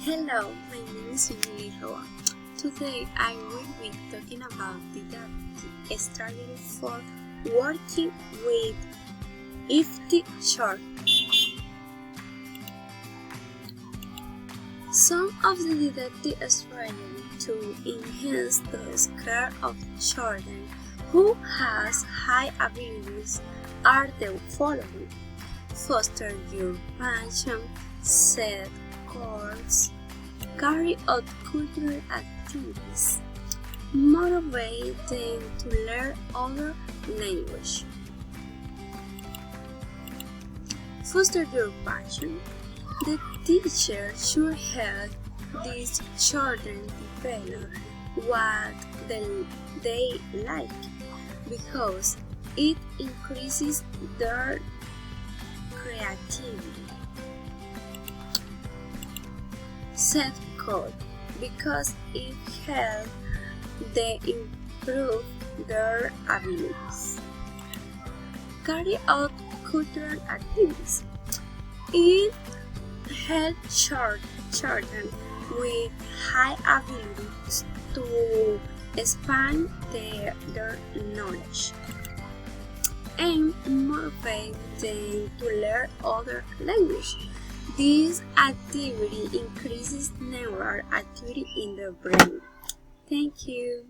Hello, my name is Roa. Today I will be talking about Didactic strategy for working with empty chart. Some of the didactic strategies to enhance the skill of children who has high abilities are the following: foster your passion, set goals, carry out cultural activities, motivate them to learn other language. Foster your passion. The teacher should help these children develop what they like because it increases their creativity. Set goals because it helps them improve their abilities. Carry out cultural activities. It helps children with high abilities to expand their knowledge and motivate them to learn other languages. This activity increases neural activity in the brain. Thank you.